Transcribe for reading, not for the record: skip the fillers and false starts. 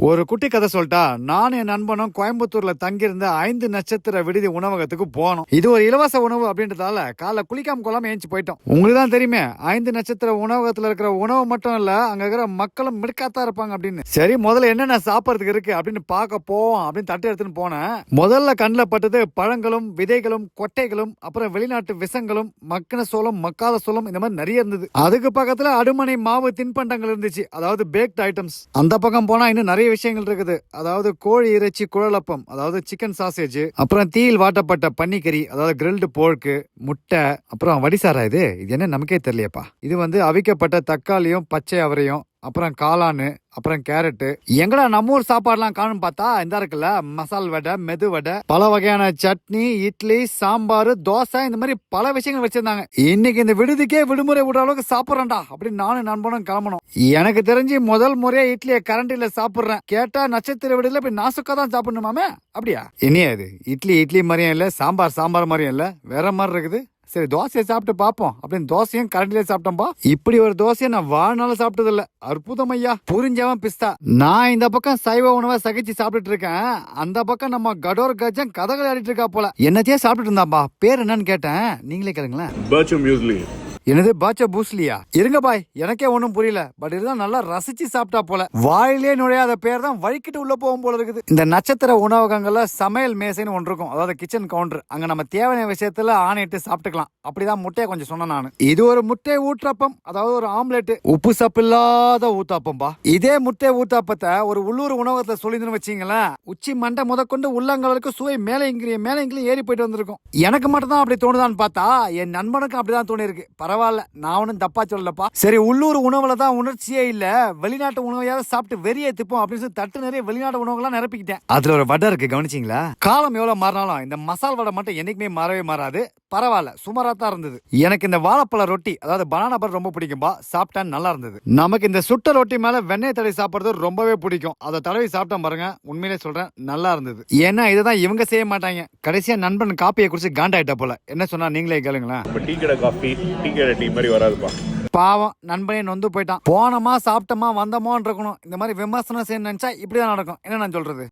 ஒரு குட்டி கதை சொல்லிட்டா, நானும் என் நண்பனும் கோயம்புத்தூர்ல தங்கியிருந்த 5 நட்சத்திர விடுதி உணவகத்துக்கு போனோம். இது ஒரு இலவச உணவு அப்படின்றதால காலை குளிக்காம கொள்ளாம ஏஞ்சி போயிட்டோம். உங்களுக்கு தான் தெரியுமே, 5 நட்சத்திர உணவகத்துல இருக்கிற உணவு மட்டும் இல்ல, அங்க இருக்கிற மக்களும் மிடுக்காத்தான் இருப்பாங்க அப்படின்னு. சரி, முதல்ல என்னென்ன சாப்பிடறதுக்கு இருக்கு அப்படின்னு பார்க்க போவோம் அப்படின்னு தட்டு எடுத்துன்னு போனேன். முதல்ல கண்ணில் பட்டது பழங்களும் விதைகளும் கொட்டைகளும், அப்புறம் வெளிநாட்டு விஷங்களும், மக்கின சோளம் மக்காத சோளம், இந்த மாதிரி நிறைய இருந்தது. அதுக்கு பக்கத்துல அடுமனை மாவு தின்பண்டங்கள் இருந்துச்சு, அதாவது பேக்ட் ஐட்டம்ஸ். அந்த பக்கம் போனா இன்னும் நிறைய விஷயங்கள் இருக்குது. அதாவது கோழி இறைச்சி குழலப்பம், அதாவது சிக்கன் சாசேஜ், அப்புறம் தீயில் வாட்டப்பட்ட பன்னிக்கறி, அதாவது கிரில்டு போர்க்கு, முட்டை, அப்புறம் வடிசாரா. இது என்ன நமக்கே தெரியலையப்பா. இது வந்து அவிக்கப்பட்ட தக்காளியும் பச்சை அவரையும், அப்புறம் காளானு, அப்புறம் கேரட்டு. எங்கடா நம்ம ஊர் சாப்பாடுலாம் காணும் பார்த்தா இந்த இருக்குல்ல மசால் வடை, மெது வடை, பல வகையான சட்னி, இட்லி, சாம்பார், தோசை, இந்த மாதிரி பல விஷயங்கள் வச்சிருந்தாங்க. இன்னைக்கு இந்த விடுதிக்கே விடுமுறை விடுற அளவுக்கு சாப்பிட்றேன்டா அப்படின்னு நானும் நண்பனும் கிளம்பணும். எனக்கு தெரிஞ்சு முதல் முறையா இட்லியை கரண்டில சாப்பிடுறேன். கேட்டா நட்சத்திர விடுதல போய் நாசுக்கா தான் சாப்பிடணுமாமே. அப்படியா? இனியா இது இட்லி மாதிரியும் இல்ல, சாம்பார் மாதிரியும் இல்ல, வேற மாதிரி இருக்குது. சரி, தோசையை சாப்பிட்டு பார்ப்போம் அப்படின்னு தோசையும் கரண்டிலே சாப்பிட்டோம்பா. இப்படி ஒரு தோசையை நான் வாழ்நாளும் சாப்பிட்டது இல்ல. அற்புதம் ஐயா. புரிஞ்சவன் பிஸ்தா. நான் இந்த பக்கம் சைவ உணவை சகிச்சு சாப்பிட்டுட்டு இருக்கேன், அந்த பக்கம் நம்ம கடோர் கஜன் கதகளை ஆடிட்டு இருக்கா போல. என்னத்தையே சாப்பிட்டுட்டு இருந்தாப்பா. பேர் என்னன்னு கேட்டேன், நீங்களே கேளுங்களேன். என்னது பாச்சா பூஸ்லியா? இருங்க பாய், எனக்கே ஒண்ணும் புரியல. பட் இதுதான் நல்லா ரசிச்சு சாப்பிட்டா போல. வாயிலே நுழையாத பேர் தான் வழிக்கிட்டு உள்ள போகும் போல இருக்குது. இந்த நட்சத்திர உணவகங்கள்ல சமையல் மேசைன்னு ஒன்று இருக்கும், அதாவது கிச்சன் கவுண்டர். அங்க நம்ம தேவையான விஷயத்துல ஆணையிட்டு சாப்பிட்டுக்கலாம். அப்படிதான் முட்டையை கொஞ்சம் சொன்னேன் நான். இது ஒரு முட்டை ஊற்றப்பம், அதாவது ஒரு ஆம்லெட், உப்பு சப்பு இல்லாத ஊத்தாப்பம்பா. இதே முட்டை ஊத்தாப்பத்தை ஒரு உள்ளூர் உணவகத்துல சொல்லிருந்து வச்சீங்களேன், உச்சி மண்டை முதற்கொண்டு உள்ளங்களுக்கு சுவை மேலே இங்கிலும் ஏறி போயிட்டு வந்திருக்கும். எனக்கு மட்டும் தான் அப்படி தோணுதான்னு பார்த்தா என் நண்பனுக்கும் அப்படிதான் தோணி இருக்கு. பரவாயில்ல, நான் ஒன்னும் தப்பா சொல்லப்பா. சரி, உள்ளூர் உணவுல தான் உணர்ச்சியே இல்ல, வெளிநாட்டு உணவையாவது சாப்பிட்டு வெறியே திப்போம் அப்படின்னு சொல்லி தட்டு நிறைய வெளிநாட்டு உணவுகள்லாம் நிரப்பிக்கிட்டேன். அதுல ஒரு வடை இருக்கு, கவனிச்சிங்களா? காலம் எவ்வளவு மாறினாலும் இந்த மசால் வடை மட்டும் என்னைக்குமே மாறவே மாறாது. பரவாயில்ல, சுமாரா தான் இருந்தது. எனக்கு இந்த வாழைப்பழ ரொட்டி, அதாவது பனானா பர் ரொம்ப பிடிக்கும்பா. சாப்பிட்டேன், நல்லா இருந்தது. நமக்கு இந்த சுட்ட ரொட்டி மேல வெண்ணெய் தடவி சாப்பிடுறது ரொம்பவே பிடிக்கும். அதை தடவி சாப்பிட்டா பாருங்க, உண்மையிலே சொல்றேன், நல்லா இருந்தது. ஏன்னா இதுதான் இவங்க செய்ய மாட்டாங்க. கடைசியா நண்பன் காப்பியை குடிச்சு காண்டாயிட்ட போல. என்ன சொன்னா நீங்களே கேளுங்களேன். பாவம், நண்பனே நொந்து போயிட்டான். போனமா சாப்பிட்டமா வந்தோமோன்னு இருக்கணும். இந்த மாதிரி விமர்சனம் செய்ய நினைச்சா இப்படிதான் நடக்கும். என்ன நான் சொல்றது?